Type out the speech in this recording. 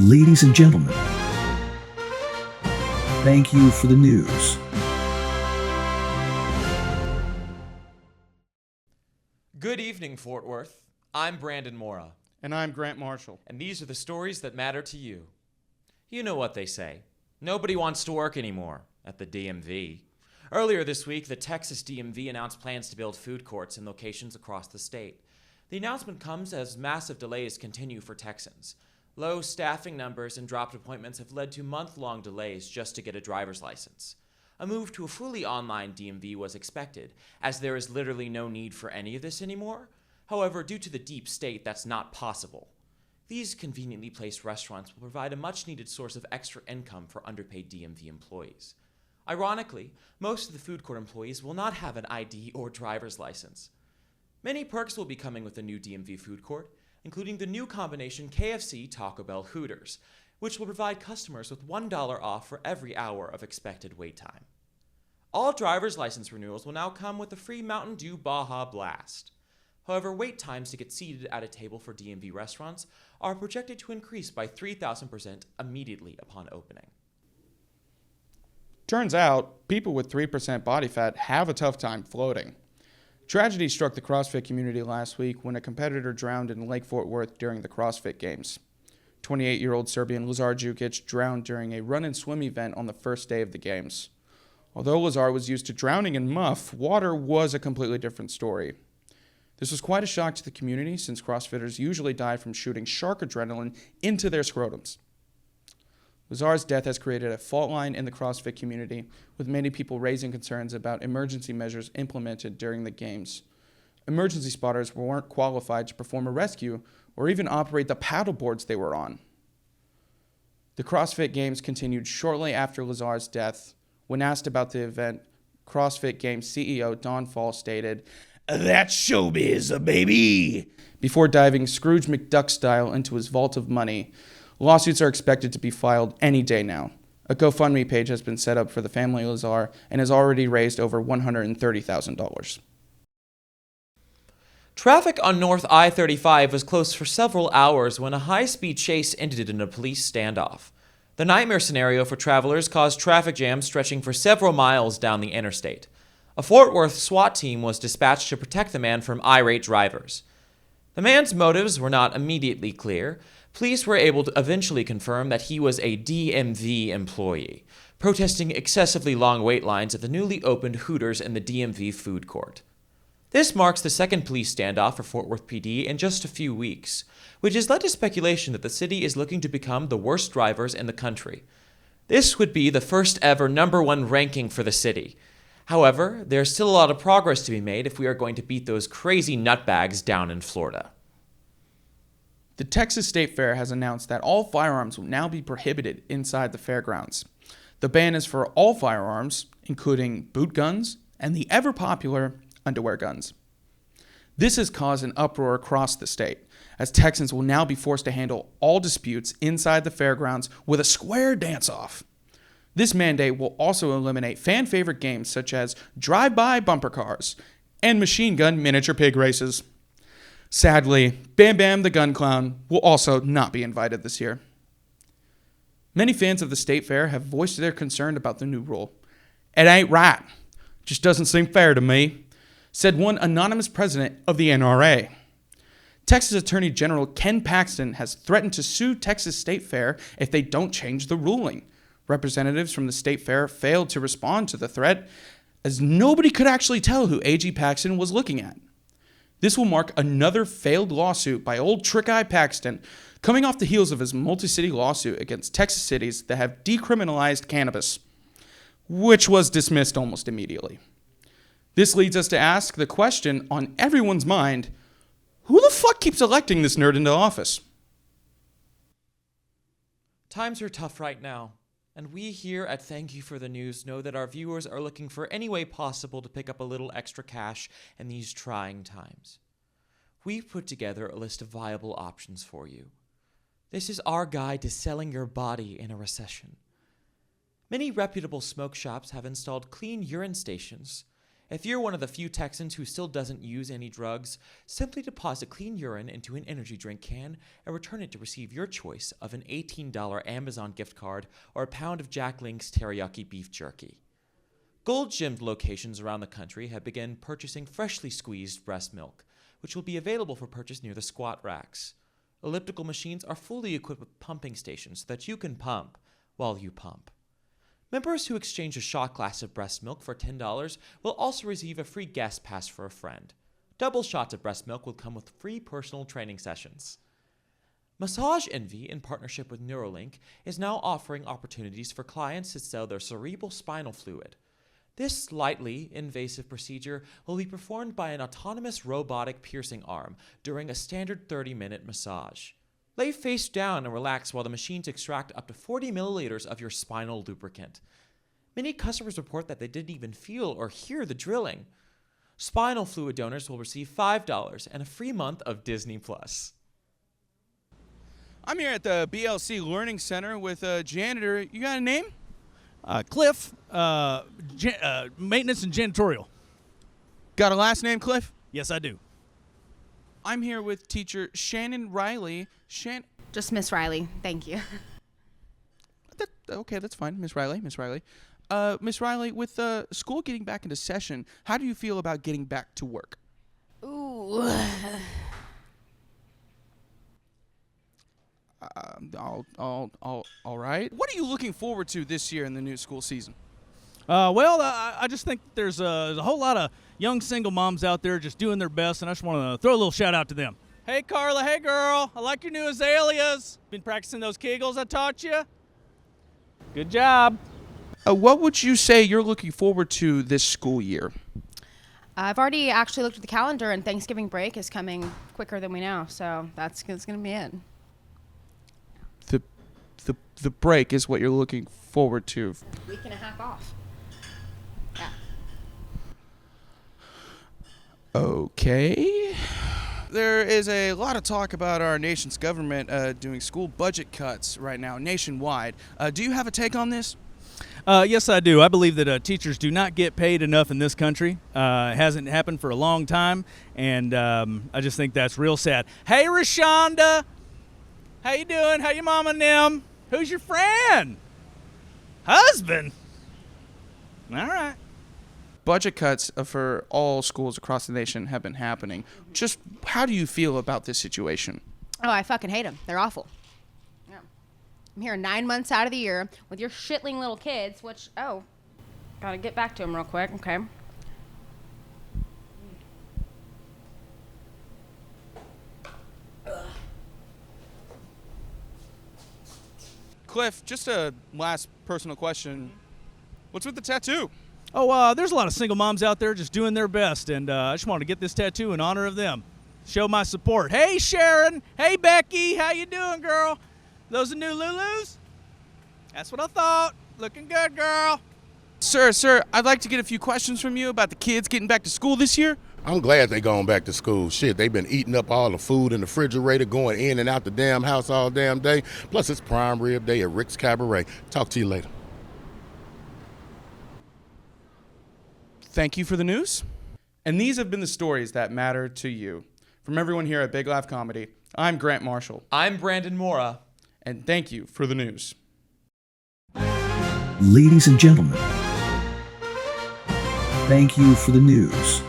Ladies and gentlemen, thank you for the news. Good evening, Fort Worth. I'm Brandon Mora. And I'm Grant Marshall. And these are the stories that matter to you. You know what they say. Nobody wants to work anymore at the DMV. Earlier this week, the Texas DMV announced plans to build food courts in locations across the state. The announcement comes as massive delays continue for Texans. Low staffing numbers and dropped appointments have led to month-long delays just to get a driver's license. A move to a fully online DMV was expected, as there is literally no need for any of this anymore. However, due to the deep state, that's not possible. These conveniently placed restaurants will provide a much-needed source of extra income for underpaid DMV employees. Ironically, most of the food court employees will not have an ID or driver's license. Many perks will be coming with the new DMV food court, including the new combination KFC Taco Bell Hooters, which will provide customers with $1 off for every hour of expected wait time. All driver's license renewals will now come with a free Mountain Dew Baja Blast. However, wait times to get seated at a table for DMV restaurants are projected to increase by 3,000% immediately upon opening. Turns out, people with 3% body fat have a tough time floating. Tragedy struck the CrossFit community last week when a competitor drowned in Lake Fort Worth during the CrossFit Games. 28-year-old Serbian Lazar Jukic drowned during a run-and-swim event on the first day of the Games. Although Lazar was used to drowning in muff, water was a completely different story. This was quite a shock to the community since CrossFitters usually die from shooting shark adrenaline into their scrotums. Lazar's death has created a fault line in the CrossFit community, with many people raising concerns about emergency measures implemented during the Games. Emergency spotters weren't qualified to perform a rescue or even operate the paddle boards they were on. The CrossFit Games continued shortly after Lazar's death. When asked about the event, CrossFit Games CEO Don Fall stated, "That's showbiz, baby," before diving Scrooge McDuck style into his vault of money. Lawsuits are expected to be filed any day now. A GoFundMe page has been set up for the family of Lazar and has already raised over $130,000. Traffic on North I-35 was closed for several hours when a high-speed chase ended in a police standoff. The nightmare scenario for travelers caused traffic jams stretching for several miles down the interstate. A Fort Worth SWAT team was dispatched to protect the man from irate drivers. The man's motives were not immediately clear. Police were able to eventually confirm that he was a DMV employee, protesting excessively long wait lines at the newly opened Hooters in the DMV food court. This marks the second police standoff for Fort Worth PD in just a few weeks, which has led to speculation that the city is looking to become the worst drivers in the country. This would be the first ever #1 ranking for the city. However, there's still a lot of progress to be made if we are going to beat those crazy nutbags down in Florida. The Texas State Fair has announced that all firearms will now be prohibited inside the fairgrounds. The ban is for all firearms, including boot guns and the ever-popular underwear guns. This has caused an uproar across the state, as Texans will now be forced to handle all disputes inside the fairgrounds with a square dance-off. This mandate will also eliminate fan-favorite games such as drive-by bumper cars and machine gun miniature pig races. Sadly, Bam Bam the Gun Clown will also not be invited this year. Many fans of the State Fair have voiced their concern about the new rule. "It ain't right. Just doesn't seem fair to me," said one anonymous president of the NRA. Texas Attorney General Ken Paxton has threatened to sue Texas State Fair if they don't change the ruling. Representatives from the State Fair failed to respond to the threat, as nobody could actually tell who AG Paxton was looking at. This will mark another failed lawsuit by old Trick-Eye Paxton, coming off the heels of his multi-city lawsuit against Texas cities that have decriminalized cannabis, which was dismissed almost immediately. This leads us to ask the question on everyone's mind, who the fuck keeps electing this nerd into office? Times are tough right now, and we here at Thank You for the News know that our viewers are looking for any way possible to pick up a little extra cash in these trying times. We've put together a list of viable options for you. This is our guide to selling your body in a recession. Many reputable smoke shops have installed clean urine stations, If you're one of the few Texans who still doesn't use any drugs, simply deposit clean urine into an energy drink can and return it to receive your choice of an $18 Amazon gift card or a pound of Jack Link's teriyaki beef jerky. Gold Gym locations around the country have begun purchasing freshly squeezed breast milk, which will be available for purchase near the squat racks. Elliptical machines are fully equipped with pumping stations so that you can pump while you pump. Members who exchange a shot glass of breast milk for $10 will also receive a free guest pass for a friend. Double shots of breast milk will come with free personal training sessions. Massage Envy, in partnership with Neuralink, is now offering opportunities for clients to sell their cerebral spinal fluid. This slightly invasive procedure will be performed by an autonomous robotic piercing arm during a standard 30-minute massage. Lay face down and relax while the machines extract up to 40 milliliters of your spinal lubricant. Many customers report that they didn't even feel or hear the drilling. Spinal fluid donors will receive $5 and a free month of Disney+. I'm here at the BLC Learning Center with a janitor. You got a name? Cliff, maintenance and janitorial. Got a last name, Cliff? Yes, I do. I'm here with teacher Shannon Riley. Just Miss Riley. Thank you. Okay, that's fine. Miss Riley. Miss Riley, with school getting back into session, how do you feel about getting back to work? Ooh. All right. What are you looking forward to this year in the new school season? I just think there's a whole lot of young single moms out there just doing their best, and I just want to throw a little shout out to them. Hey, Carla. Hey, girl. I like your new azaleas. Been practicing those Kegels I taught you? Good job. What would you say you're looking forward to this school year? I've already actually looked at the calendar, and Thanksgiving break is coming quicker than we know, so that's going to be it. The break is what you're looking forward to. Week and a half off. Yeah. Okay. There is a lot of talk about our nation's government doing school budget cuts right now nationwide. Do you have a take on this? Yes, I do. I believe that teachers do not get paid enough in this country. It hasn't happened for a long time, and I just think that's real sad. Hey, Rashonda. How you doing? How your mom and them? Who's your friend? Husband? All right. Budget cuts for all schools across the nation have been happening. Just how do you feel about this situation? Oh, I fucking hate them. They're awful. Yeah. I'm here 9 months out of the year with your shitling little kids, which, gotta get back to them real quick, okay? Cliff, just a last personal question. What's with the tattoo? Oh, there's a lot of single moms out there just doing their best, and I just wanted to get this tattoo in honor of them. Show my support. Hey, Sharon. Hey, Becky. How you doing, girl? Those are new Lulus? That's what I thought. Looking good, girl. Sir, I'd like to get a few questions from you about the kids getting back to school this year. I'm glad they going back to school. Shit, they've been eating up all the food in the refrigerator, going in and out the damn house all damn day. Plus, it's prime rib day at Rick's Cabaret. Talk to you later. Thank you for the news. And these have been the stories that matter to you. From everyone here at Big Laugh Comedy, I'm Grant Marshall. I'm Brandon Mora. And thank you for the news. Ladies and gentlemen, thank you for the news.